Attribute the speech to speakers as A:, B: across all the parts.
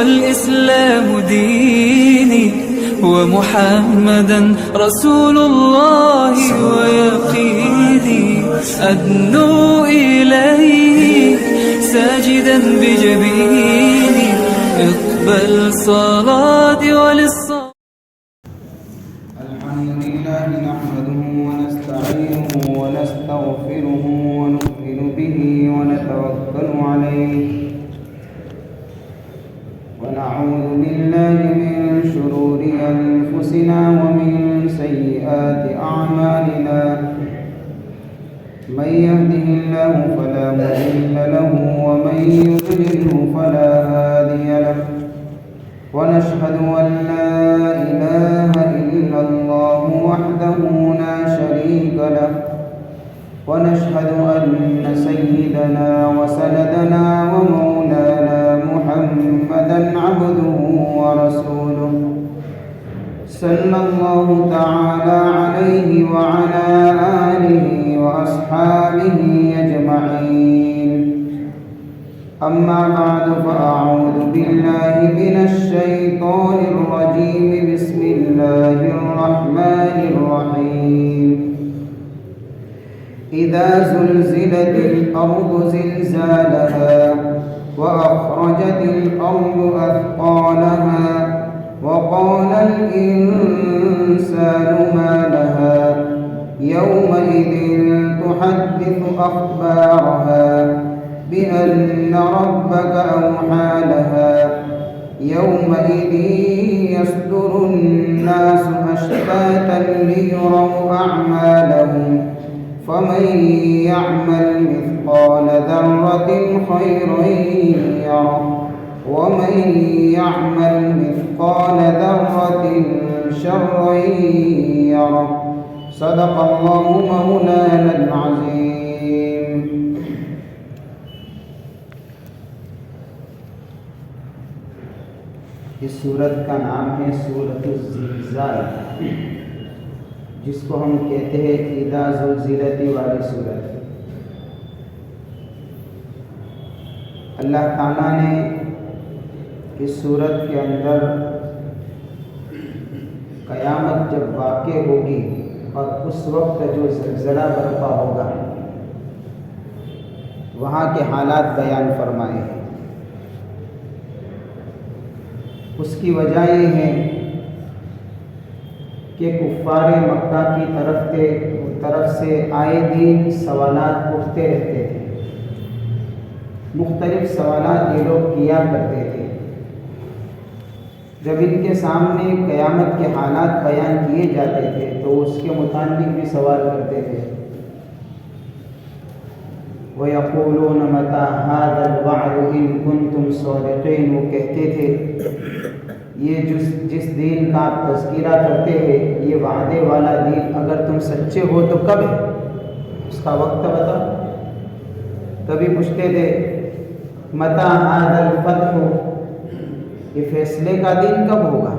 A: والإسلام ديني ومحمدا رسول الله ويقيني أدنو إليه ساجدا بجبيني اقبل صلاتي وللصلاة.
B: الحمد لله نحمده ونستعينه ونستغفره ونؤمن به ونتوكل عليه ونعوذ بالله من شرور أنفسنا ومن سيئات أعمالنا من يهده الله فلا مضل له ومن يضلله فلا هادي له ونشهد أن لا إله إلا الله وحده لا شريك له ونشهد أن سيدنا وسندنا ومولانا محمدا عبده ورسوله صلى الله تعالى عليه وعلى آله وأصحابه أجمعين. أما بعد فأعوذ بالله من الشيطان الرجيم. بسم الله الرحمن الرحيم. إذا زلزلت الأرض زلزالها وأخرجت الأرض أثقالها وقال الإنسان ما لها يومئذ تحدث أخبارها بأن ربك أوحى لها يومئذ يصدر الناس أشتاتا ليروا أعمالهم فمن يعمل مثقال ذرة خيرا يره ومن يعمل مثقال ذرة شرا يره. صدق الله مولانا العظيم. اس سورت کا نام ہے سورۃ الزلزال، جس کو ہم کہتے ہیں اذا زلزلت والی سورت. اللہ تعالیٰ نے اس سورت کے اندر قیامت جب واقع ہوگی اور اس وقت جو زلزلہ برپا ہوگا وہاں کے حالات بیان فرمائے ہیں. اس کی وجہ یہ ہے کہ کفار مکہ کی طرف سے آئے دن سوالات اٹھتے رہتے تھے. مختلف سوالات یہ لوگ کیا کرتے تھے. جب ان کے سامنے قیامت کے حالات بیان کیے جاتے تھے تو اس کے متعلق بھی سوال کرتے تھے. وَيَقُولُونَ مَتَى هَذَا الْوَعْدُ إِن كُنتُمْ صَادِقِينَ. وہ کہتے تھے یہ جس دین کا آپ تذکرہ کرتے ہیں یہ وعدے والا دین اگر تم سچے ہو تو کب ہے، اس کا وقت بتاؤ. کبھی پوچھتے تھے مَتَى هَذَا الْفَتْحُ، یہ فیصلے کا دن کب ہوگا.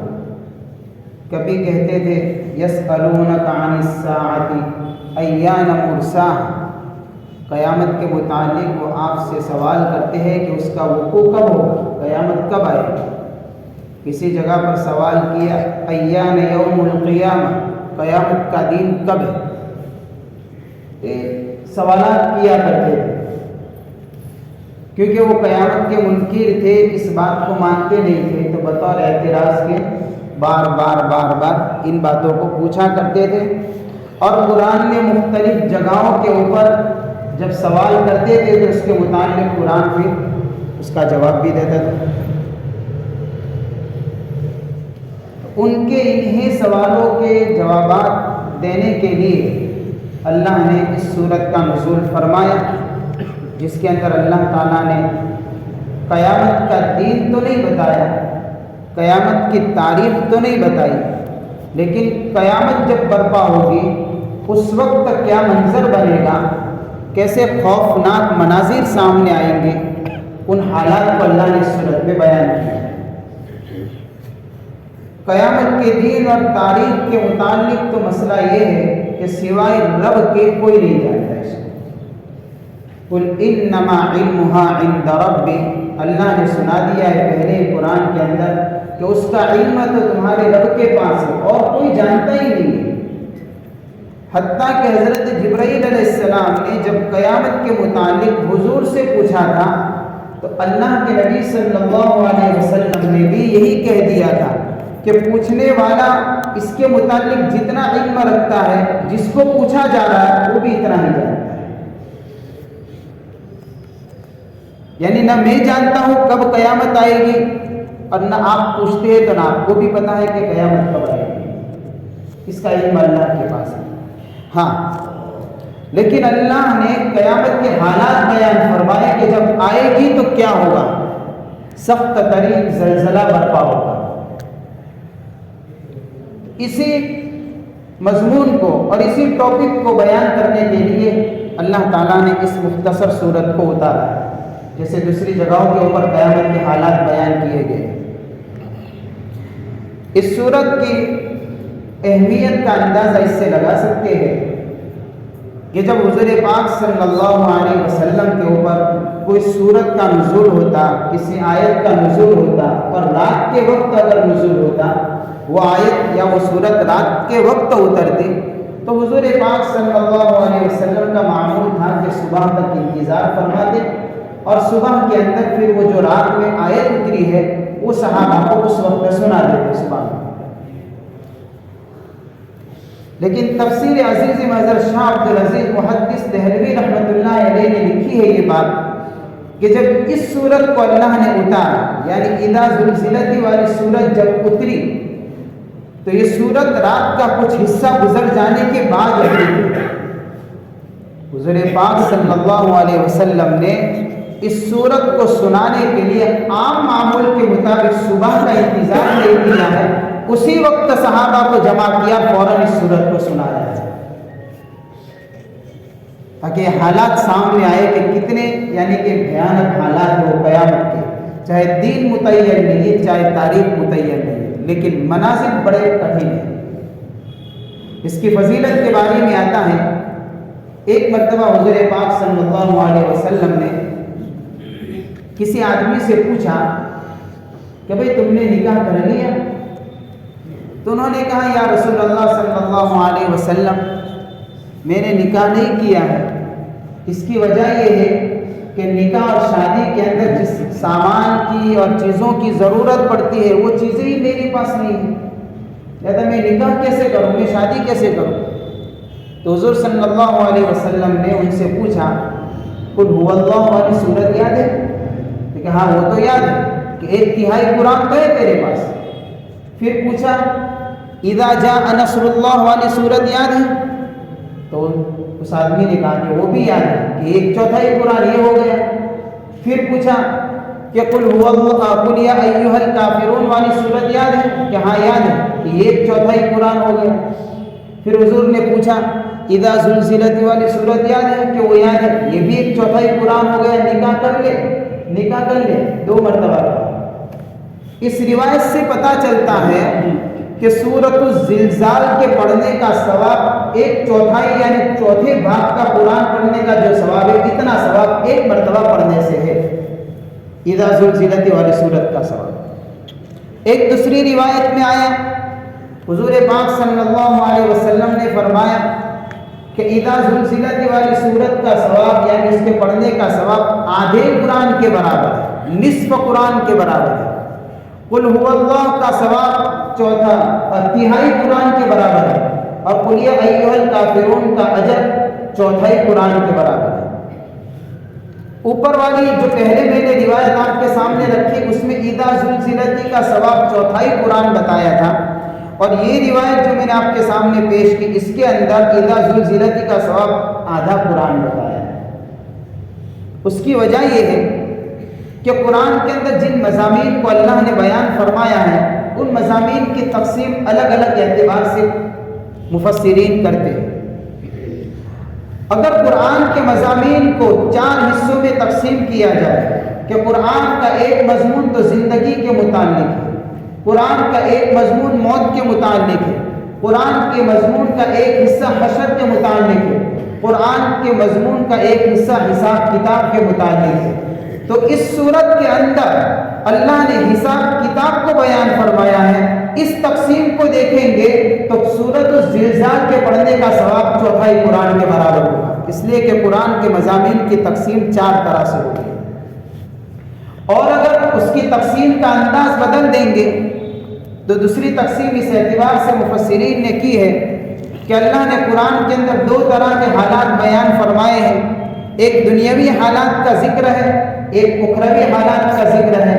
B: کبھی کہتے تھے یسألونک عن الساعۃ ایان مرساہا، قیامت کے متعلق وہ آپ سے سوال کرتے ہیں کہ اس کا وقوع کب ہوگا، قیامت کب آئے گا. کسی جگہ پر سوال کیا ایان یوم القیامہ، قیامت کا دن کب ہے. سوالات کیا کرتے تھے کیونکہ وہ قیامت کے منکر تھے، اس بات کو مانتے نہیں تھے، تو بطور اعتراض کے بار بار ان باتوں کو پوچھا کرتے تھے. اور قرآن نے مختلف جگہوں کے اوپر جب سوال کرتے تھے تو اس کے متعلق قرآن پھر اس کا جواب بھی دیتا تھا. ان کے انہی سوالوں کے جوابات دینے کے لیے اللہ نے اس سورت کا نزول فرمایا، جس کے اندر اللہ تعالیٰ نے قیامت کا دین تو نہیں بتایا، قیامت کی تاریخ تو نہیں بتائی، لیکن قیامت جب برپا ہوگی اس وقت کیا منظر بنے گا، کیسے خوفناک مناظر سامنے آئیں گے، ان حالات کو اللہ نے اس سورت میں بیان کیا. قیامت کے دین اور تاریخ کے متعلق تو مسئلہ یہ ہے کہ سوائے رب کے کوئی نہیں جانتا اس کو. قل انما علمها عند ربی، اللہ نے سنا دیا ہے پہلے قرآن کے اندر کہ اس کا علم تو تمہارے رب کے پاس ہے اور کوئی جانتا ہی نہیں ہے۔ حتیٰ کہ حضرت جبرائیل علیہ السلام نے جب قیامت کے متعلق حضور سے پوچھا تھا تو اللہ کے نبی صلی اللہ علیہ وسلم نے بھی یہی کہہ دیا تھا کہ پوچھنے والا اس کے متعلق جتنا علم رکھتا ہے، جس کو پوچھا جا رہا ہے وہ بھی اتنا ہی جانتا ہے۔ یعنی نہ میں جانتا ہوں کب قیامت آئے گی اور نہ آپ پوچھتے ہیں تو نہ آپ کو بھی پتا ہے کہ قیامت کب آئے گی، اس کا علم اللہ کے پاس ہے۔ ہاں، لیکن اللہ نے قیامت کے حالات بیان فرمائے کہ جب آئے گی تو کیا ہوگا، سخت ترین زلزلہ برپا ہوگا۔ اسی مضمون کو اور اسی ٹاپک کو بیان کرنے کے لیے اللہ تعالیٰ نے اس مختصر صورت کو اتارا، جیسے دوسری جگہوں کے اوپر قیامت کے حالات بیان کیے گئے۔ اس صورت کی اہمیت کا اندازہ اس سے لگا سکتے ہیں کہ جب حضور پاک صلی اللہ علیہ وسلم کے اوپر کوئی صورت کا نزول ہوتا، کسی آیت کا نزول ہوتا اور رات کے وقت اگر نزول ہوتا، وہ آیت یا وہ صورت رات کے وقت اترتی، تو حضور پاک صلی اللہ علیہ وسلم کا معمول تھا کہ صبح تک انتظار فرماتے اور صبح کے اندر پھر وہ جو رات میں آیت اتری ہے وہ صحابہ کو اس وقت سنا دیتے صبح میں۔ لیکن تفسیر عزیز محضر شاہ عبدالعزیز محدث دہلوی رحمۃ اللہ علیہ نے لکھی ہے یہ بات کہ جب اس صورت کو اللہ نے اتارا، یعنی اذا زلزلت والی صورت جب اتری تو یہ صورت رات کا کچھ حصہ گزر جانے کے بعد اتری۔ حضور پاک صلی اللہ علیہ وسلم نے اس صورت کو سنانے کے لیے عام معمول کے مطابق صبح کا انتظار نہیں کیا ہے، اسی وقت صحابہ کو جمع کیا، فوراً اس صورت کو سنایا ہے تاکہ حالات سامنے آئے کہ کتنے یعنی کہ بھیانک حالات ہو قیامت کے، چاہے دین متعین نہیں ہے، چاہے تاریخ متعین نہیں ہے، لیکن مناظر بڑے کٹھن ہیں۔ اس کی فضیلت کے بارے میں آتا ہے، ایک مرتبہ حضور پاک صلی اللہ علیہ وسلم نے کسی آدمی سے پوچھا کہ بھئی تم نے نکاح کر لیا؟ تو انہوں نے کہا یا رسول اللہ صلی اللہ علیہ وسلم میں نے نکاح نہیں کیا ہے۔ اس کی وجہ یہ ہے کہ نکاح اور شادی کے اندر جس سامان کی اور چیزوں کی ضرورت پڑتی ہے وہ چیزیں ہی میرے پاس نہیں ہیں، لہذا میں نکاح کیسے کروں، میں شادی کیسے کروں؟ تو حضور صلی اللہ علیہ وسلم نے ان سے پوچھا قل هو اللہ والی صورت یاد ہے؟ کہ ہاں وہ تو یاد ہے کہ 1/3 قرآن تو ہے تیرے پاس۔ پھر پوچھا اذا جاء نصر اللہ والی صورت یاد ہے؟ تو اس آدمی نے کہا کہ وہ بھی یاد ہے کہ 1/4 قرآن یہ ہو گیا۔ پھر پوچھا کہ قل هو اللہ قل یا ایھا الکافرون والی صورت یاد ہے؟ کہ ہاں یاد ہے کہ 1/4 قرآن ہو گیا۔ پھر حضور نے پوچھا اذا زلزلت والی صورت یاد ہے؟ کہ وہ یاد ہے، یہ بھی 1/4 قرآن ہو گیا، نکاح کر لے، نکاح کر لے، 2 مرتبہ۔ اس روایت سے پتہ چلتا ہے کہ سورۃ الزلزال کے پڑھنے کا ثواب 1/4 یعنی چوتھے بھاگ کا قرآن پڑھنے کا جو ثواب ہے، اتنا ثواب 1 مرتبہ پڑھنے سے ہے، اذا زلزلت والی سورت کا ثواب۔ ایک دوسری روایت میں آیا حضور پاک صلی اللہ علیہ وسلم نے فرمایا کہ اذا زلزلت والی سورت کا ثواب یعنی اس کے پڑھنے کا ثواب آدھے قرآن کے برابر ہے، نصف قرآن کے برابر ہے۔ قل هو اللہ کا ثواب 1/4 قرآن کے برابر ہے، اور قل یا ایھا الکافرون کا اجر 1/4 قرآن کے برابر ہے۔ اوپر والی جو پہلے میں نے روایت آپ کے سامنے رکھی اس میں اذا زلزلت کا ثواب 1/4 قرآن بتایا تھا، اور یہ روایت جو میں نے آپ کے سامنے پیش کی اس کے اندر اذا زلزلت کا ثواب آدھا قرآن بتایا ہے۔ اس کی وجہ یہ ہے کہ قرآن کے اندر جن مضامین کو اللہ نے بیان فرمایا ہے ان مضامین کی تقسیم الگ الگ اعتبار سے مفسرین کرتے ہیں۔ اگر قرآن کے مضامین کو 4 حصوں میں تقسیم کیا جائے کہ قرآن کا ایک مضمون تو زندگی کے متعلق ہے، قرآن کا ایک مضمون موت کے متعلق ہے، قرآن کے مضمون کا ایک حصہ حشر کے متعلق ہے، قرآن کے مضمون کا ایک حصہ حساب کتاب کے متعلق ہے۔ تو اس صورت کے اندر اللہ نے حساب کتاب کو بیان فرمایا ہے۔ اس تقسیم کو دیکھیں گے تو سورۃ الزلزال کے پڑھنے کا ثواب چوتھائی قرآن کے برابر ہوگا، اس لیے کہ قرآن کے مضامین کی تقسیم 4 طرح سے ہوگی۔ اور اگر اس کی تقسیم کا انداز بدل دیں گے تو دوسری تقسیم اس اعتبار سے مفسرین نے کی ہے کہ اللہ نے قرآن کے اندر 2 طرح کے حالات بیان فرمائے ہیں، ایک دنیاوی حالات کا ذکر ہے، ایک اخروی حالات کا ذکر ہے۔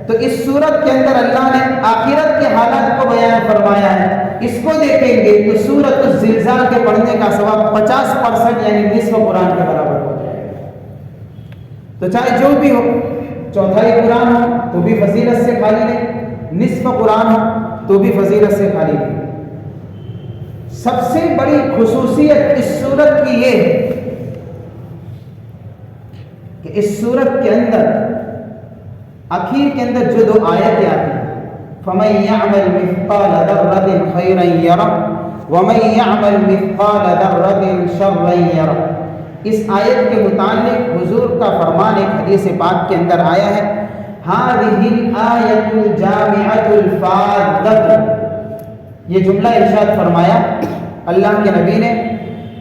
B: تو اس صورت کے اندر اللہ نے آخرت کے حالات کو بیان فرمایا ہے۔ اس کو دیکھیں گے تو سورۃ الزلزال کے پڑھنے کا ثواب 50% یعنی نصف قرآن کے برابر ہو جائے گا۔ تو چاہے جو بھی ہو، چوتھائی قرآن ہو تو بھی فضیلت سے خالی نہیں، نصف قرآن ہو تو بھی فضیلت سے خالی نہیں۔ سب سے بڑی خصوصیت اس سورت کی یہ ہے کہ اس سورت کے اندر آخر کے اندر جو 2 آیتیں آتی ہیں، فَمَن يَعْمَلْ مِثْقَالَ ذَرَّةٍ خَيْرًا يَرَهُ وَمَن يَعْمَلْ مِثْقَالَ ذَرَّةٍ شَرًّا يَرَهُ، اس آیت کے متعلق حضور کا فرمان ایک حدیث پاک کے اندر آیا ہے، هَذِهِ الْآيَةُ الْجَامِعَةُ الْفَاضَّةُ، یہ جملہ ارشاد فرمایا اللہ کے نبی نے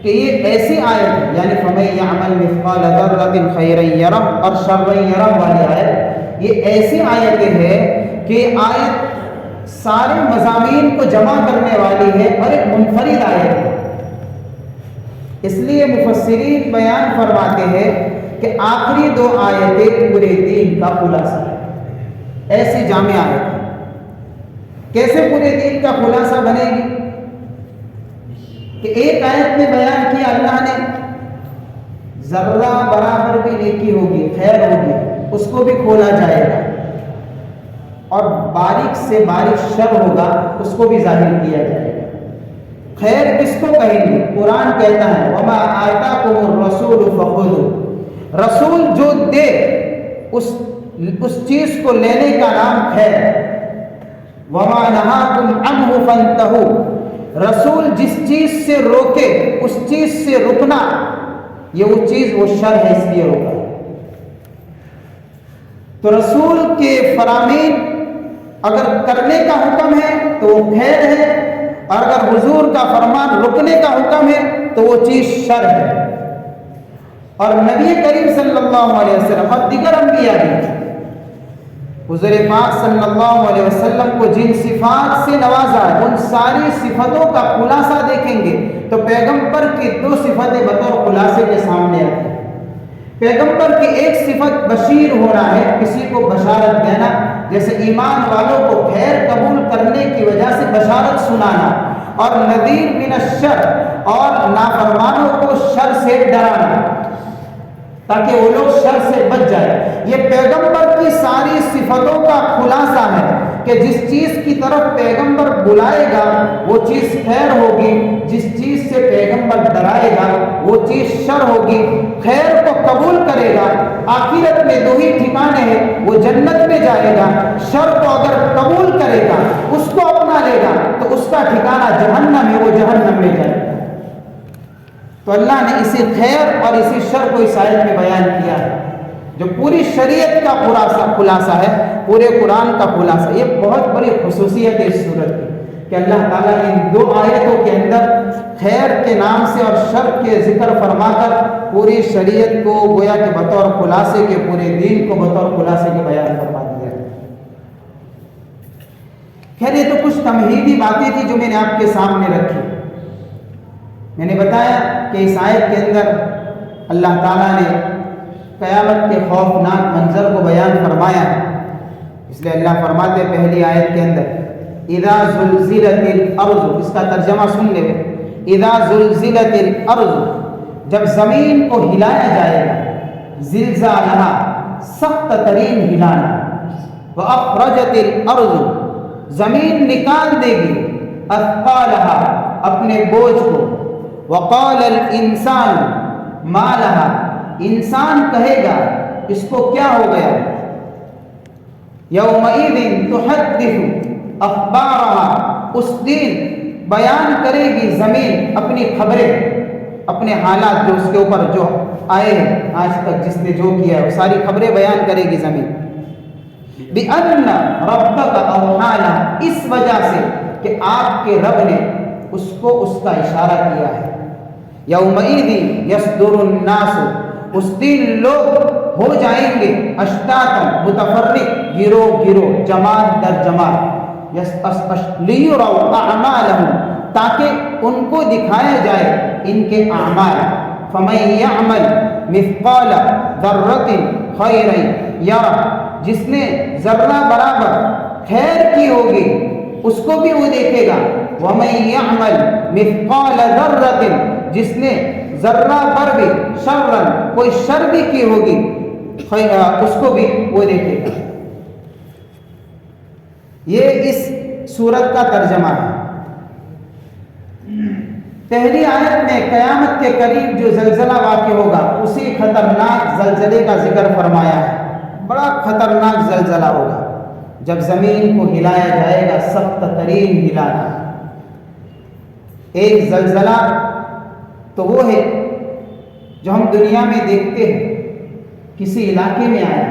B: کہ یہ ایسی آیت ہے، یعنی فَمَن يَعْمَلْ مِثْقَالَ ذَرَّةٍ خَيْرًا يَرَهُ اور شَرًّا يَرَهُ والی آیت، یہ ایسی آیتیں ہیں کہ آیت سارے مضامین کو جمع کرنے والی ہے اور ایک منفرد آیت ہے۔ اس لیے مفسرین بیان فرماتے ہیں کہ آخری 2 آیتیں پورے دین کا خلاصہ ہے، ایسی جامع آیت ہے۔ کیسے پورے دین کا خلاصہ بنے گی کہ ایک آیت میں بیان کیا اللہ نے ذرہ برابر بھی نیکی ہوگی، خیر ہوگی، اس کو بھی کھولا جائے گا، اور باریک سے باریک شر ہوگا اس کو بھی ظاہر کیا جائے گا۔ خیر کس کو کہیں گے؟ قرآن کہتا ہے وَمَا آتَاكُمُ الرَّسُولُ فَخُذُوهُ، رسول جو دے اس چیز کو لینے کا نام خیر۔ وَمَا نَهَاكُمْ عَنْهُ فَانْتَهُوا، رسول جس چیز سے روکے اس چیز سے رکنا، یہ وہ چیز وہ شر ہے اس لیے روکا۔ تو رسول کے فرامین اگر کرنے کا حکم ہے تو وہ خیر ہے، اور اگر حضور کا فرمان رکنے کا حکم ہے تو وہ چیز شر ہے۔ اور نبی کریم صلی اللہ علیہ وسلم اور دیگر انبیاء بھی حضور پاک صلی اللہ علیہ وسلم کو جن صفات سے نوازا ہے ان ساری صفتوں کا خلاصہ دیکھیں گے تو پیغمبر کی 2 صفتیں بطور خلاصے کے سامنے آتی ہیں۔ پیغمبر کی ایک صفت بشیر ہونا ہے، کسی کو بشارت دینا، جیسے ایمان والوں کو خیر قبول کرنے کی وجہ سے بشارت سنانا، اور نذیر من الشر، اور نافرمانوں کو شر سے ڈرانا تاکہ وہ لوگ شر سے بچ جائے۔ یہ پیغمبر کی ساری صفتوں کا خلاصہ ہے کہ جس چیز کی طرف پیغمبر بلائے گا وہ چیز خیر ہوگی، جس چیز سے پیغمبر ڈرائے گا وہ چیز شر ہوگی۔ خیر کو قبول کرے گا، آخرت میں 2 ہی ٹھکانے ہیں، وہ جنت میں جائے گا۔ شر کو اگر قبول کرے گا، اس کو اپنا لے گا تو اس کا ٹھکانہ جہنم ہے، وہ جہنم میں جائے گا۔ تو اللہ نے اسی خیر اور اسی شر کو اس آیت میں بیان کیا ہے، جو پوری شریعت کا خلاصہ ہے، پورے قرآن کا خلاصہ۔ یہ بہت بڑی خصوصیت ہے اس سورت کی کہ اللہ تعالیٰ نے ان 2 آیتوں کے اندر خیر کے نام سے اور شر کے ذکر فرما کر پوری شریعت کو گویا کہ بطور خلاصے کے، پورے دین کو بطور خلاصے کے بیان فرما دیا ہے۔ خیر یہ تو کچھ تمہیدی باتیں تھی جو میں نے آپ کے سامنے رکھی۔ میں نے بتایا کہ اس آیت کے اندر اللہ تعالیٰ نے قیامت کے خوفناک منظر کو بیان فرمایا ہے، اس لیے اللہ فرماتے پہلی آیت کے اندر اذا زلزلت الارض، اس کا ترجمہ سن لے، اذا زلزلت الارض، جب زمین کو ہلایا جائے گا، زلزالہا سخت ترین ہلانا، واخرجت الارض، زمین نکال دے گی، اثقالہا اپنے بوجھ کو، وقال الانسان ما لہا، انسان کہے گا اس کو کیا ہو گیا، یومئذ تحدث اخبارہا، اس دن بیان کرے گی زمین اپنی خبریں، اپنے حالات جو اس کے اوپر جو آئے ہیں آج تک جس نے جو کیا ہے وہ ساری خبریں بیان کرے گی زمین. بِأَنَّ رَبَّكَ أَوْحَىٰ لَهَا، اس وجہ سے کہ آپ کے رب نے اس کو اس کا اشارہ کیا ہے. يَوْمَئِذٍ يَصْدُرُ النَّاسُ، اس دن لوگ ہو جائیں گے اشتاتاً متفرق، گروہ گروہ، جماعت در جماعت. لِيُرَوْا أَعْمَالَهُمْ، تاکہ ان کو دکھایا جائے ان کے اعمال. فَمَن يَعْمَلْ مِثْقَالَ ذَرَّةٍ خَيْرًا يَرَهُ، جس نے ذرہ برابر خیر کی ہوگی اس کو بھی وہ دیکھے گا. وَمَن يَعْمَلْ مِثْقَالَ ذَرَّةٍ، جس نے ذرہ پر بھی شرًا، کوئی شر بھی کی ہوگی اس کو بھی وہ دیکھے گا. یہ اس سورت کا ترجمہ ہے. پہلی آیت میں قیامت کے قریب جو زلزلہ واقع ہوگا اسی خطرناک زلزلے کا ذکر فرمایا ہے. بڑا خطرناک زلزلہ ہوگا جب زمین کو ہلایا جائے گا، سخت ترین ہلانا. ایک زلزلہ تو وہ ہے جو ہم دنیا میں دیکھتے ہیں، کسی علاقے میں آیا،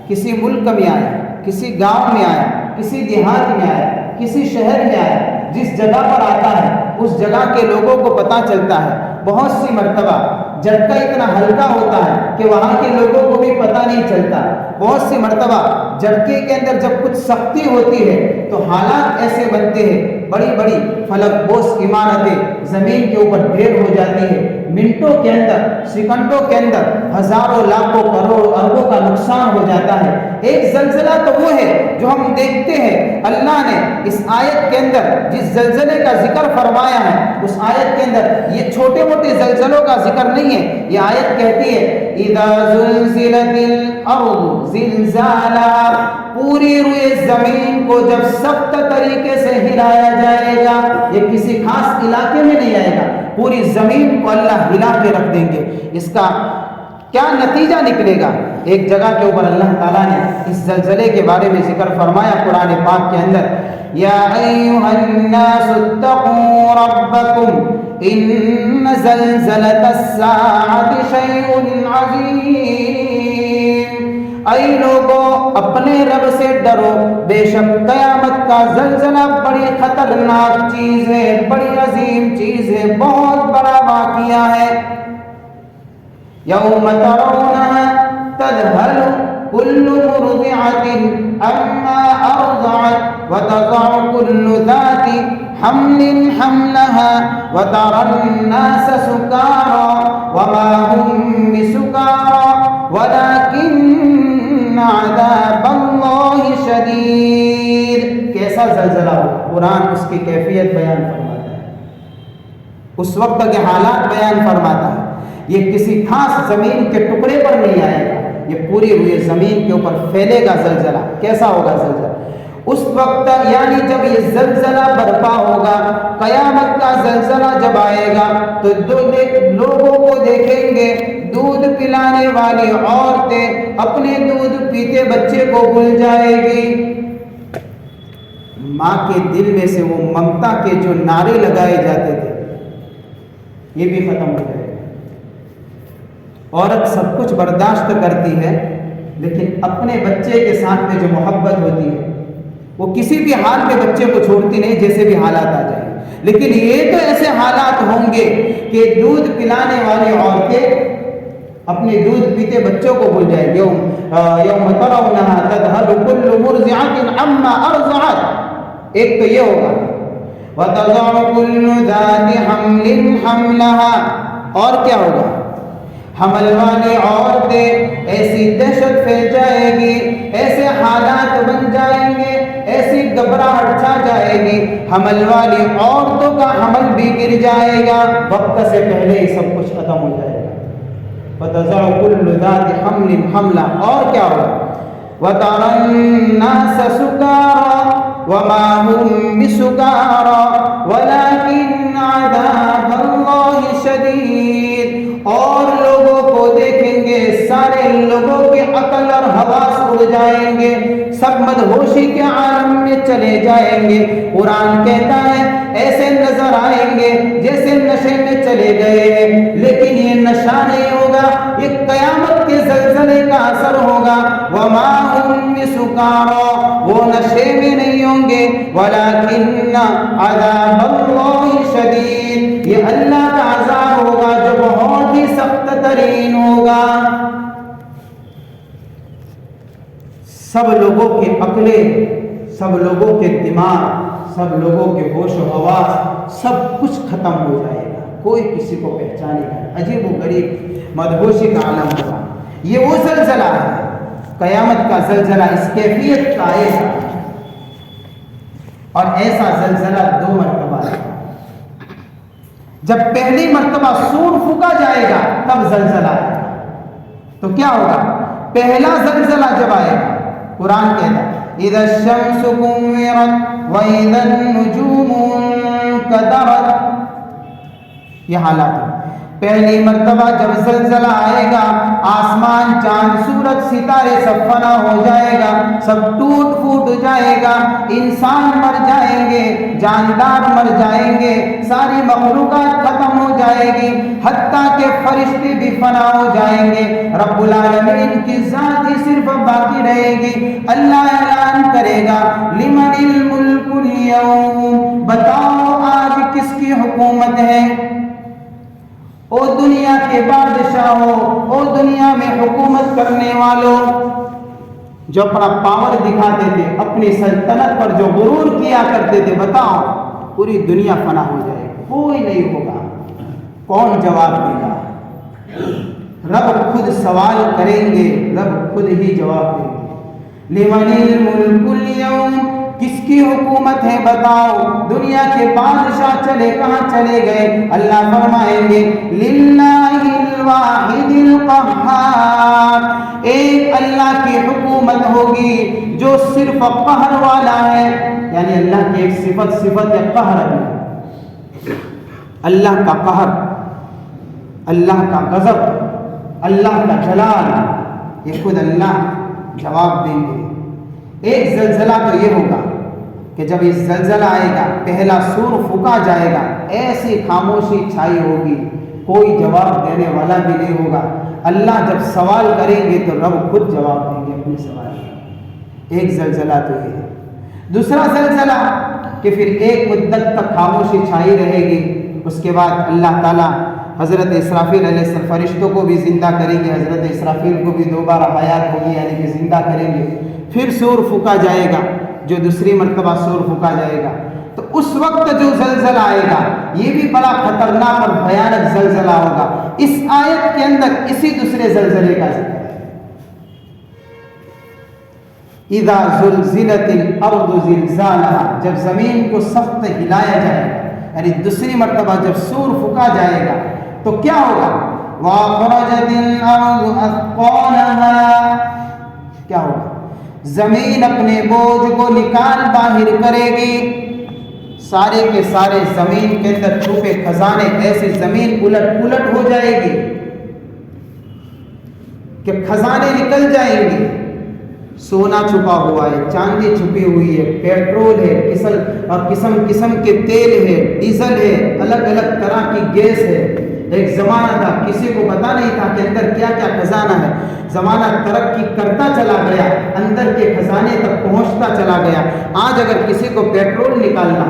B: کسی ملک میں آیا، کسی گاؤں میں آیا، کسی دیہات میں آیا، کسی شہر میں آیا. جس جگہ پر آتا ہے اس جگہ کے لوگوں کو پتہ چلتا ہے. بہت سی مرتبہ جھٹکا اتنا ہلکا ہوتا ہے کہ وہاں کے لوگوں کو بھی پتہ نہیں چلتا. بہت سی مرتبہ جھٹکے کے اندر جب کچھ سختی ہوتی ہے تو حالات ایسے بنتے ہیں، بڑی بڑی فلک بوس عمارتیں زمین کے اوپر ڈھیر ہو جاتی ہے. منٹوں کے اندر، سیکنڈوں کے اندر ہزاروں لاکھوں کروڑوں اربوں کا نقصان ہو جاتا ہے. ایک زلزلہ تو وہ ہے جو ہم دیکھتے ہیں. اللہ نے اس آیت کے اندر جس زلزلے کا ذکر فرمایا ہے اس آیت کے اندر یہ چھوٹے موٹے زلزلوں کا ذکر نہیں ہے. یہ آیت کہتی ہے اذا زلزلت الارض زلزالها، پوری روئے زمین کو جب سخت طریقے سے ہلایا جائے گا. یہ کسی خاص علاقے میں نہیں آئے گا، پوری زمین کو اللہ ہلا کے رکھ دیں گے. اس کا کیا نتیجہ نکلے گا؟ ایک جگہ کے اوپر اللہ تعالیٰ نے اس زلزلے کے بارے میں ذکر فرمایا قرآن پاک کے اندر. یا ایھا الناس اتقوا ربکم ان زلزلۃ الساعۃ شیء عظیم. اے لوگو اپنے رب سے ڈرو، بے شک قیامت کا زلزلہ بڑی خطرناک چیز ہے، بڑی عظیم چیز ہے، بہت بڑا واقعہ ہے. یوم ترونها تذهل كل مرضعة عما أرضعت وتضع كل ذات حمل حملها وترى الناس سكارى وما هم بسكارى ولكن عذاب الله شديد. کیسا زلزلہ ہو؟ قرآن اس کی کیفیت بیان فرماتا ہے، اس وقت کے حالات بیان فرماتا ہے. یہ کسی خاص زمین کے ٹکڑے پر نہیں آئے گا، یہ پوری ہوئی زمین کے اوپر پھیلے گا زلزلہ. کیسا ہوگا زلزلہ؟ اس وقت یعنی جب یہ زلزلہ برپا ہوگا، قیامت کا زلزلہ جب آئے گا تو لوگوں کو دیکھیں گے دودھ پلانے والی عورتیں اپنے دودھ پیتے بچے کو بھول جائے گی. ماں کے دل میں سے وہ ممتا کے جو نعرے لگائے جاتے تھے یہ بھی ختم ہو جائے گا. عورت سب کچھ برداشت کرتی ہے لیکن اپنے بچے کے ساتھ میں جو محبت ہوتی ہے وہ کسی بھی حال میں بچے کو چھوڑتی نہیں، جیسے بھی حالات آ جائیں. لیکن یہ تو ایسے حالات ہوں گے کہ دودھ پلانے والی عورتیں اپنے دودھ پیتے بچوں کو بھول جائیں گے. یوم ترونها تذهل كل مرضعة عما أرضعت، ایک تو یہ ہوگا. وتضع كل ذات حمل حملها، اور کیا ہوگا؟ حمل والی عورتیں ایسی دہشت پھیل جائے گی، ایسے حالات بن جائیں گے، ایسی گھبراہٹ چھا جائے گی، حمل والی عورتوں کا حمل بھی گر جائے گا، وقت سے پہلے ہی سب کچھ ختم ہو جائے گا. وَتَضَعُ كُلُّ ذَاتِ حَمْلٍ حَمْلًا، اور کیا ہوگا؟ وَتَرَى النَّاسَ سُكَارَى وَمَا هُمْ بِسُكَارَى وَلَكِنَّ عَذَابَ اللَّهِ شَدِيدٌ. اور لوگوں کو دیکھیں گے، سارے لوگوں کے عقل اور حواس اڑ جائیں گے، سب مدہوشی کے عالم میں چلے جائیں گے۔ قرآن کہتا ہے ایسے نظر آئیں گے جیسے نشے میں چلے گئے ہیں، لیکن یہ نشہ نہیں ہوگا، یہ قیامت کے زلزلے کا اثر ہوگا۔ وما هم بسکارا، وہ نشے میں نہیں ہوں گے، ولکن عذاب اللہ شدید، یہ اللہ کا عذاب ہوگا جو بہت ہی سخت ترین ہوگا۔ سب لوگوں کے عقلیں، سب لوگوں کے دماغ، سب لوگوں کے ہوش و حواس، سب کچھ ختم ہو جائے گا، کوئی کسی کو پہچانے گا، عجیب و غریب مدہوشی کا عالم ہوگا۔ یہ وہ زلزلہ ہے، قیامت کا زلزلہ، اس کیفیت کا آئے گا، اور ایسا زلزلہ 2 مرتبہ ہے۔ جب پہلی مرتبہ سور پھونکا جائے گا تب زلزلہ آئے گا، تو کیا ہوگا؟ پہلا زلزلہ جب آئے گا، قرآن کہتا ہے اذا الشمس كورت واذا النجوم انكدرت، یہ حالات ہے۔ پہلی مرتبہ جب زلزلہ آئے گا، آسمان، چاند، سورج، ستارے سب فنا ہو جائے گا، سب ٹوٹ پھوٹ جائے گا، انسان مر جائیں گے، جاندار مر جائیں گے، ساری مخلوقات ختم ہو جائے گی، حتیٰ کہ فرشتے بھی فنا ہو جائیں گے، رب العالمین کی ذات ہی صرف باقی رہے گی۔ اللہ اعلان کرے گا لمن الملک اليوم، بتاؤ آج کس کی حکومت ہے؟ او دنیا کے بادشاہوں، او دنیا میں حکومت کرنے والوں، جو اپنا پاور دکھاتے تھے، اپنی سلطنت پر جو غرور کیا کرتے تھے، بتاؤ پوری دنیا فنا ہو جائے، کوئی نہیں ہوگا، کون جواب دے گا؟ رب خود سوال کریں گے، رب خود ہی جواب دیں گے۔ لمن الملک اليوم، کس کی حکومت ہے بتاؤ؟ دنیا کے بادشاہ چلے کہاں چلے گئے؟ اللہ فرمائیں گے للہ الواحد القہار، ایک اللہ کی حکومت ہوگی جو صرف قہر والا ہے، یعنی اللہ کی ایک صفت ہے قہر ہے، اللہ کا قہر، اللہ کا غضب، اللہ کا جلال، یہ خود اللہ جواب دیں گے۔ ایک زلزلہ تو یہ ہوگا کہ جب یہ زلزلہ آئے گا، پہلا سور پھونکا جائے گا، ایسی خاموشی چھائی ہوگی، کوئی جواب دینے والا بھی نہیں ہوگا۔ اللہ جب سوال کریں گے تو رب خود جواب دیں گے اپنے سوال کا۔ ایک زلزلہ تو یہ ہے۔ دوسرا زلزلہ کہ پھر ایک مدت تک خاموشی چھائی رہے گی، اس کے بعد اللہ تعالیٰ حضرت اسرافیل علیہ السلام فرشتوں کو بھی زندہ کریں گے، حضرت اسرافیل کو بھی دوبارہ حیات ہوگی، یعنی کہ زندہ کریں گے، پھر سور پھونکا جائے گا، جو دوسری مرتبہ سور پھونکا جائے گا، تو اس وقت جو زلزلہ آئے گا یہ بھی بڑا خطرناک اور بھیانک زلزلہ ہوگا۔ اس آیت کے اندر اسی دوسرے زلزلے کا ذکر ہے، اذا زلزلت الارض زلزالها، جب زمین کو سخت ہلایا جائے گا، یعنی دوسری مرتبہ جب سور پھونکا جائے گا تو کیا ہوگا؟ واخرجت الارض اثقالها، کیا ہوگا؟ زمین اپنے بوجھ کو نکال باہر کرے گی، سارے کے سارے زمین کے اندر چھپے خزانے، ایسی زمین الٹ پلٹ ہو جائے گی کہ خزانے نکل جائیں گے، سونا چھپا ہوا ہے، چاندی چھپی ہوئی ہے، پیٹرول ہے، قسم قسم کے تیل ہے، ڈیزل ہے، الگ الگ طرح کی گیس ہے۔ ایک زمانہ تھا کسی کو پتا نہیں تھا کہ اندر کیا کیا خزانہ ہے، زمانہ ترقی کرتا چلا گیا، اندر کے خزانے تک پہنچتا چلا گیا۔ آج اگر کسی کو پیٹرول نکالنا،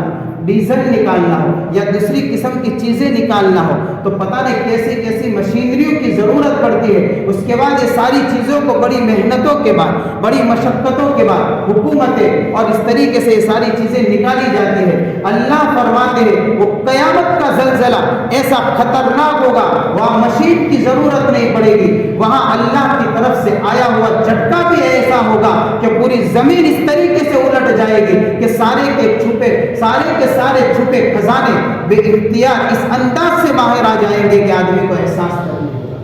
B: ڈیزل نکالنا ہو یا دوسری قسم کی چیزیں نکالنا ہو تو پتہ نہیں کیسی کیسی مشینریوں کی ضرورت پڑتی ہے۔ اس کے بعد یہ ساری چیزوں کو بڑی محنتوں کے بعد، بڑی مشقتوں کے بعد حکومتیں اور اس طریقے سے یہ ساری چیزیں نکالی جاتی ہے۔ اللہ فرماتے ہیں وہ قیامت کا زلزلہ ایسا خطرناک ہوگا، وہاں مشین کی ضرورت نہیں پڑے گی، وہاں اللہ کی طرف سے آیا ہوا جھٹکا بھی ایسا ہوگا کہ پوری زمین اس طریقے سے الٹ جائے گی کہ سارے کے چھپے خزانے بے اختیار اس انداز سے باہر آ جائیں گے کہ آدمی کو احساس نہیں ہوگا۔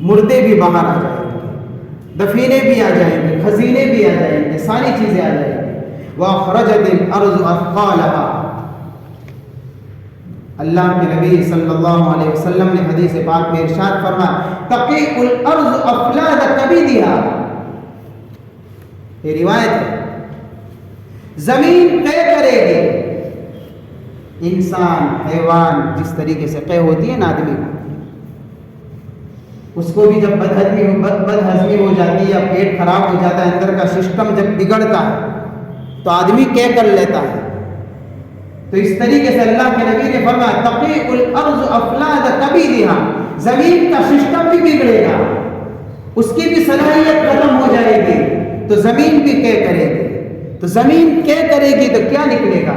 B: مردے بھی باہر آ جائیں گے، دفینے بھی آ جائیں گے، خزینے بھی آ جائیں گے، ساری چیزیں آ جائیں گی۔ وَأَخْرَجَتِ الْأَرْضُ أَثْقَالَهَا، اللہ کے نبی صلی اللہ علیہ وسلم نے حدیث پاک میں ارشاد فرمایا تَقِيءُ الْأَرْضُ أَفْلَادَ كَبِدِهَا، یہ روایت ہے. زمین قے کرے گی. انسان حیوان جس طریقے سے قے ہوتی ہے نا آدمی کو، اس کو بھی جب بد ہضمی ہو جاتی ہے یا پیٹ خراب ہو جاتا ہے، اندر کا سسٹم جب بگڑتا ہے تو آدمی قے کر لیتا ہے. تو اس طریقے سے اللہ کے نبی نے فرمایا تقیء الارض افلاد کبیرہا، زمین کا سسٹم بھی بگڑے گا، اس کی بھی صلاحیت ختم ہو جائے گی، تو زمین بھی قے کرے گی. تو زمین قے کرے گی تو کیا نکلے گا؟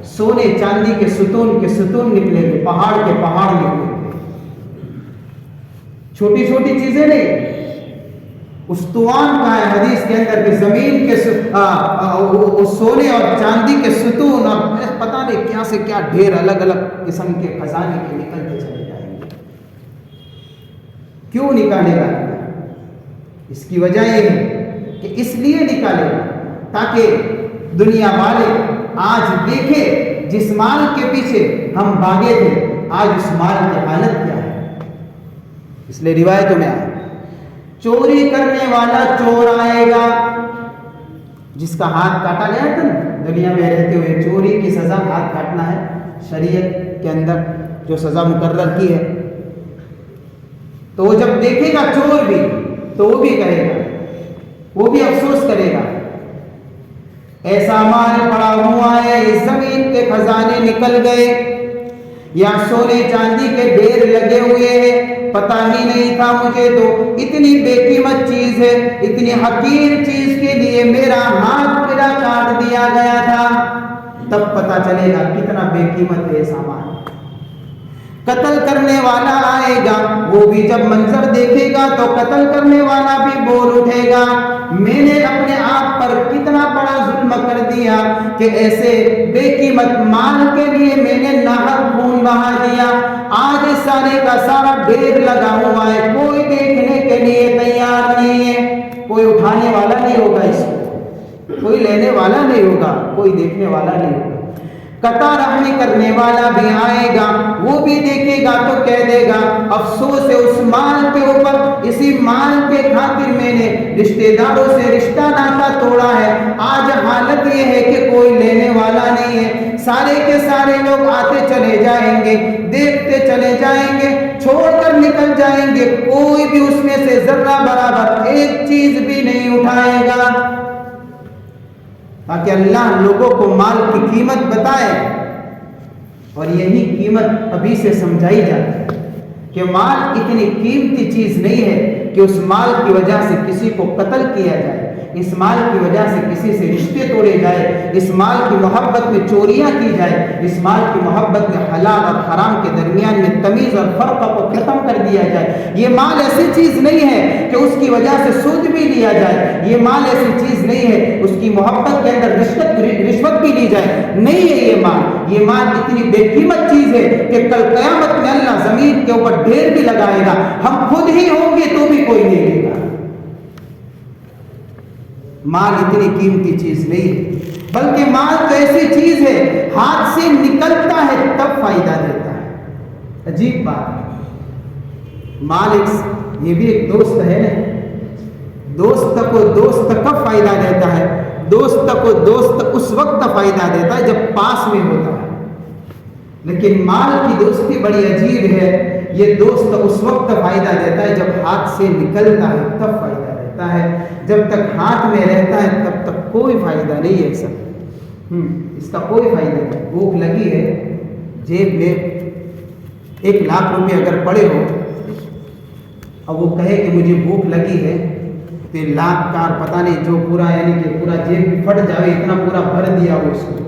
B: سونے چاندی کے ستون نکلیں گے، پہاڑ کے پہاڑ نکلیں گے. چھوٹی چھوٹی چیزیں نہیں. استوان کا ہے حدیث کے اندر کہ زمین کے سونے اور چاندی کے ستون اور پتہ نہیں کیا سے کیا ڈھیر الگ الگ قسم کے خزانے کے نکلتے چلے جائیں گے. کیوں نکالے گا؟ اس کی وجہ یہ ہے کہ اس لیے نکالے گا تاکہ دنیا والے آج دیکھے جس مال کے پیچھے ہم بھاگے تھے آج اس مال کی حالت کیا ہے. اس لیے روایتوں میں آیا چوری کرنے والا چور آئے گا، جس کا ہاتھ کاٹا گیا تھا نا دنیا میں رہتے ہوئے، چوری کی سزا ہاتھ کاٹنا ہے شریعت کے اندر جو سزا مقرر کی ہے. تو وہ جب دیکھے گا چور بھی تو وہ بھی کہے گا، وہ بھی افسوس کرے گا ایسا مال پڑا ہوا ہے، اس زمین کے خزانے نکل گئے یا سونے چاندی کے ڈھیر لگے ہوئے ہیں، پتہ ہی نہیں تھا مجھے، تو اتنی بے قیمت چیز ہے، اتنی حقیر چیز کے لیے میرا ہاتھ میرا کاٹ دیا گیا تھا. تب پتہ چلے گا کتنا بے قیمت ہے سامان. قتل کرنے والا آئے گا، وہ بھی جب منظر دیکھے گا تو قتل کرنے والا بھی بول اٹھے گا میں نے اپنے آپ پر کتنا بڑا ظلم کر دیا کہ ایسے بے قیمت مال کے لیے میں نے ناحق خون بہا دیا. آج سارے کا سارا ڈھیر لگا ہوا ہے، کوئی دیکھنے کے لیے تیار نہیں ہے، کوئی اٹھانے والا نہیں ہوگا، اس کو کوئی لینے والا نہیں ہوگا، کوئی دیکھنے والا نہیں ہوگا. قطع رحمی کرنے والا بھی آئے گا، وہ بھی دیکھے گا تو کہہ دے گا افسوس ہے اس مال کے اوپر، اسی مال کے خاطر میں نے رشتہ داروں سے رشتہ ناتا توڑا ہے. آج حالت یہ ہے کہ کوئی لینے والا نہیں ہے، سارے کے سارے لوگ آتے چلے جائیں گے، دیکھتے چلے جائیں گے، چھوڑ کر نکل جائیں گے، کوئی بھی اس میں سے ذرہ برابر ایک چیز بھی نہیں اٹھائے گا. تاکہ اللہ لوگوں کو مال کی قیمت بتائے. اور یہی قیمت ابھی سے سمجھائی جاتی ہے کہ مال اتنی قیمتی چیز نہیں ہے کہ اس مال کی وجہ سے کسی کو قتل کیا جائے، اس مال کی وجہ سے کسی سے رشتے توڑے جائے، اس مال کی محبت میں چوریاں کی جائے، اس مال کی محبت میں حلال اور حرام کے درمیان میں تمیز اور فرق کو ختم کر دیا جائے. یہ مال ایسی چیز نہیں ہے کہ اس کی وجہ سے سود بھی لیا جائے، یہ مال ایسی چیز نہیں ہے اس کی محبت کے اندر رشوت بھی لی جائے، نہیں ہے یہ مال. یہ مال اتنی بے قیمت چیز ہے کہ کل قیامت میں اللہ زمین کے اوپر ڈھیر بھی لگائے گا، ہم خود ہی ہوں گے تو بھی کوئی نہیں لے گا. مال اتنی قیمتی چیز نہیں ہے، بلکہ مال تو ایسی چیز ہے ہاتھ سے نکلتا ہے تب فائدہ دیتا ہے. عجیب بات ہے. مال یہ بھی ایک دوست ہے نا، دوست کو دوست کب فائدہ دیتا ہے؟ دوست کو دوست اس وقت فائدہ دیتا ہے جب پاس میں ہوتا ہے. لیکن مال کی دوستی بڑی عجیب ہے، یہ دوست اس وقت فائدہ دیتا ہے جب ہاتھ سے نکلتا ہے تب فائدہ دیتا ہے. جب تک ہاتھ میں رہتا ہے تب تک کوئی فائدہ نہیں ہے. سب اس کا کوئی فائدہ نہیں. بھوک لگی ہے، جیب میں 1 لاکھ روپے اگر پڑے ہو اور وہ کہے کہ مجھے بھوک لگی ہے، تو 1 لاکھ کا پتہ نہیں جو پورا یعنی کہ پورا جیب بھی پھٹ جاوے اتنا پورا بھر دیا ہو، اس کو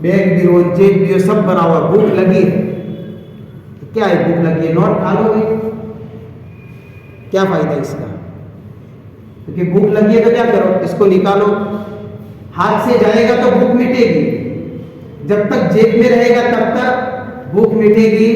B: بیگ بھی ہو جیب بھی ہو سب بھرا ہوا. بھوک لگی ہے تو کیا ہے؟ بھوک لگی ہے نوٹ کھا لو گے، کیا فائدہ اس کا؟ کیونکہ بھوک لگی ہے تو کیا کرو؟ اس کو نکالو، ہاتھ سے جائے گا تو بھوک مٹے گی، جب تک جیب میں رہے گا تب تک بھوک مٹے گی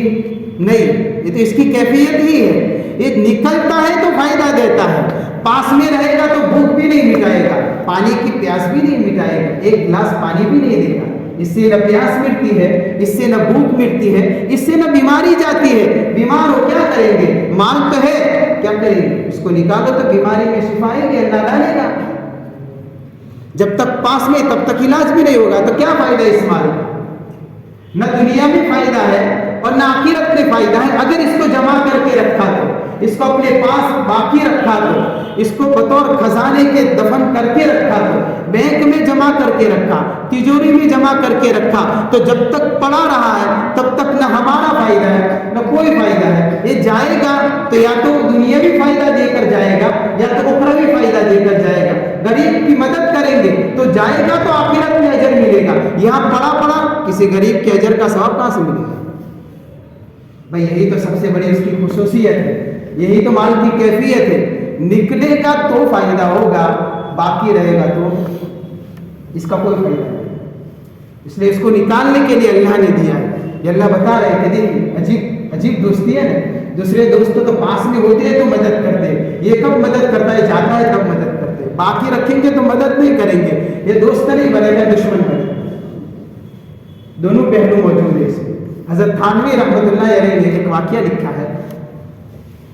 B: نہیں. یہ تو اس کی کیفیت ہی ہے. یہ نکلتا ہے تو فائدہ دیتا ہے، پاس میں رہے گا تو بھوک بھی نہیں مٹائے گا، پانی کی پیاس بھی نہیں مٹائے گا، 1 گلاس پانی بھی نہیں دے گا. اس سے نہ پیاس مٹتی ہے، اس سے نہ بھوک مٹتی ہے، اس سے نہ بیماری جاتی ہے. بیمار ہو کیا کریں گے؟ مال تو ہے، کیا کریں گے؟ اس کو نکالو تو بیماری میں شفا ہے کہ اللہ ڈالے گا. جب تک پاس میں تب تک علاج بھی نہیں ہوگا تو کیا فائدہ اس مال کا؟ نہ دنیا میں فائدہ ہے اور نہ آخرت میں فائدہ ہے. اگر اس کو جمع کر کے رکھا تو، اس کو اپنے پاس باقی رکھا تو، اس کو بطور خزانے کے دفن کر کے رکھا تو، بینک میں جمع کر کے رکھا، تجوری میں جمع کر کے رکھا، تو جب تک پڑا رہا ہے تب تک نہ ہمارا فائدہ ہے نہ کوئی فائدہ ہے. یہ جائے گا تو یا تو دنیاوی فائدہ دے کر جائے گا یا تو اخروی فائدہ دے کر جائے گا. غریب کی مدد کریں گے تو جائے گا تو آخرت میں اجر ملے گا. یہاں پڑا کسی غریب کے اجر کا ثواب کہاں سے ملے گا بھائی؟ یہی تو سب سے بڑی اس کی خصوصیت ہے، یہی تو مال کی کیفیت ہے. نکلے گا تو فائدہ ہوگا، باقی رہے گا تو اس کا کوئی فائدہ نہیں. اس لیے اس کو نکالنے کے لیے اللہ نے دیا ہے. یہ اللہ بتا رہے کہ دیکھیے عجیب دوستی ہے نا. دوسرے دوست تو پاس میں ہوتے ہیں تو مدد کرتے ہیں، یہ کب مدد کرتا ہے؟ جاتا ہے تب مدد کرتے ہیں. باقی رکھیں گے تو مدد نہیں کریں گے. یہ دوست نہیں بنے گا، دشمن بنے گا. دونوں پہلو موجود ہیں اس میں. حضرت تھانوی رحمۃ اللہ علیہ نے ایک واقعہ لکھا ہے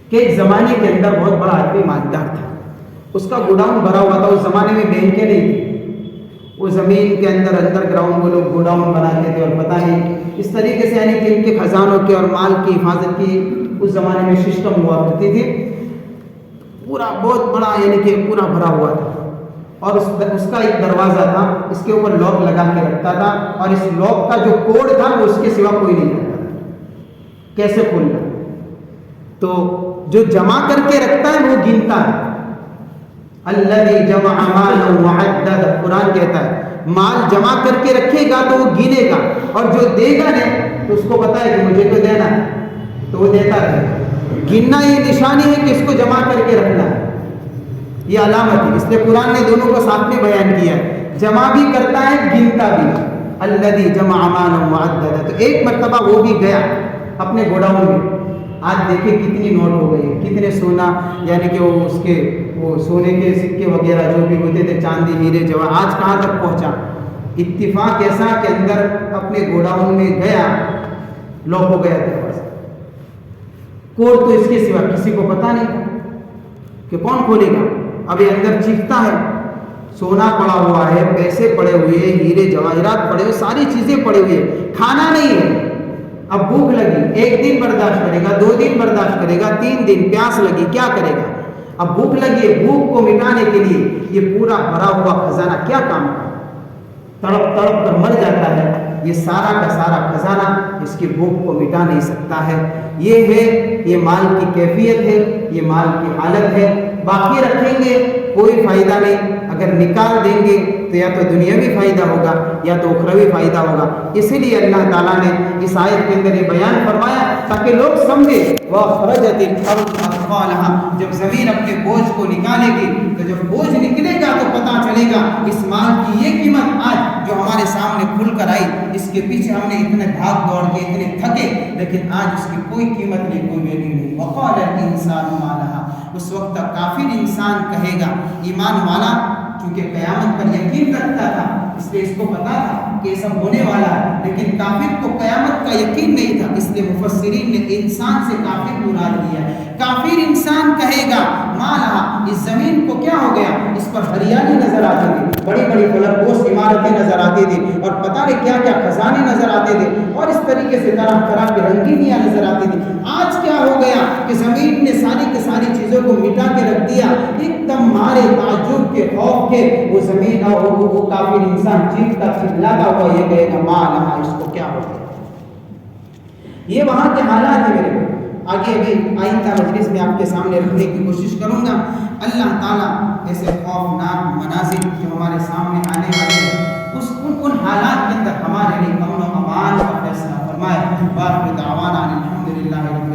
B: کہ ایک زمانے کے اندر بہت بڑا آدمی مالدار تھا. اس کا گوڈاؤن بھرا ہوا تھا. اس زمانے میں بینکیں نہیں تھی. وہ زمین کے اندر انڈر گراؤنڈ وہ لوگ گوڈاؤن بناتے تھے اور پتہ نہیں اس طریقے سے، یعنی کہ ان کے خزانوں کے اور مال کی حفاظت کی اس زمانے میں سسٹم ہوا کرتی تھی. پورا بہت بڑا یعنی کہ پورا بھرا ہوا تھا. اور اس کا ایک دروازہ تھا، اس کے اوپر لاک لگا کے رکھتا تھا، اور اس لاک کا جو کوڈ تھا وہ اس کے سوا کوئی نہیں جانتا تھا کیسے کھولنا. تو جو جمع کر کے رکھتا ہے وہ گنتا ہے. الذی جمع مالا وعدد، قرآن کہتا ہے مال جمع کر کے رکھے گا تو وہ گنے گا، اور جو دے گا نہیں تو اس کو پتا ہے کہ مجھے تو دینا ہے تو وہ دیتا رہے گا. گننا یہ نشانی ہے کہ اس کو جمع کر کے رکھنا ہے، یہ علامت ہے. اس لیے قرآن نے دونوں کو ساتھ میں بیان کیا ہے، جمع بھی کرتا ہے گنتا بھی. الذی جمع مالا وعدد. تو ایک مرتبہ وہ بھی گیا اپنے گوڈاؤن میں. آج دیکھیں کتنی نوٹ ہو گئی، کتنے سونا، یعنی کہ وہ اس کے وہ سونے کے سکے وغیرہ جو بھی ہوتے تھے، چاندی ہیرے جواہر، آج کہاں تک پہنچا. اتفاق ایسا کہ اندر اپنے گوڈاؤن میں گیا، لاک ہو گیا دروازہ. کوڈ تو اس کے سوا کسی کو پتا نہیں تھا کہ کون کھولے گا. ابھی اندر چیختا ہے، سونا پڑا ہوا ہے، پیسے پڑے ہوئے، ہیرے جواہرات پڑے ہوئے، ساری چیزیں پڑے ہوئے، کھانا نہیں ہے. اب بھوک لگی، 1 دن برداشت کرے گا، 2 دن برداشت کرے گا، 3 دن پیاس لگی، کیا کرے گا؟ اب بھوک لگی ہے، بھوک کو مٹانے کے لیے یہ پورا بھرا ہوا خزانہ کیا کام کرے؟ تڑپ تڑپ کر مر جاتا ہے. یہ سارا کا سارا خزانہ اس کی بھوک کو مٹا نہیں سکتا ہے. یہ ہے، یہ مال کی کیفیت ہے، یہ مال کی حالت ہے. باقی رکھیں گے کوئی فائدہ نہیں، اگر نکال دیں گے تو یا تو دنیاوی فائدہ ہوگا یا تو اخروی فائدہ ہوگا. اسی لیے اللہ تعالیٰ نے اس آیت کے اندر یہ بیان فرمایا تاکہ لوگ سمجھے وَأَخْرَجَتِ الْأَرْضُ أَثْقَالَهَا. جب زمین اپنے بوجھ کو نکالے گی تو جب بوجھ نکلے گا تو پتہ چلے گا اس مال کی یہ قیمت آج جو ہمارے سامنے کھل کر آئی، اس کے پیچھے ہم نے اتنے بھاگ دوڑ کے اتنے تھکے، لیکن آج اس کی کوئی قیمت نہیں، کوئی ویلیو نہیں. وَقَالَ الْإِنسَانُ مَا لَهَا. اس وقت تک کافر انسان کہے گا. ایمان والا کیونکہ قیامت پر یقین رکھتا تھا، اس لیے اس کو پتا تھا کہ یہ سب ہونے والا ہے، لیکن کافر کو قیامت کا یقین نہیں تھا. اس لیے مفسرین نے انسان سے کافر مراد لیا ہے. کافر انسان کہے گا ما لہا، اس زمین کو کیا ہو گیا؟ اس پر ہریالی نظر آتی تھی، بڑی بڑی فلک پوش عمارتیں نظر آتی تھی، اور پتہ نہیں کیا کیا خزانے نظر آتے تھے، اور اس طریقے سے طرح طرح کی رنگینیاں نظر آتی تھی. آج کیا ہو گیا کہ زمین نے ساری کی ساری چیزوں کو مٹا کے رکھ دیا. ایک دم مارے تعجب کے، خوف کے، وہ زمین اور وہ کافر انسان چیختا چلاتا ہوا یہ کہے گا ما لہا، اس کو کیا ہو گیا. یہ وہاں کے حالات ہیں میرے کو. آگے بھی آئندہ مجلس میں آپ کے سامنے رکھنے کی کوشش کروں گا. اللہ تعالیٰ ایسے خوفناک مناظر جو ہمارے سامنے آنے والے ہیں، ان حالات کے اندر ہمارے لیے امن و امان کا فیصلہ فرمائے. باقی دعوانا الحمدللہ.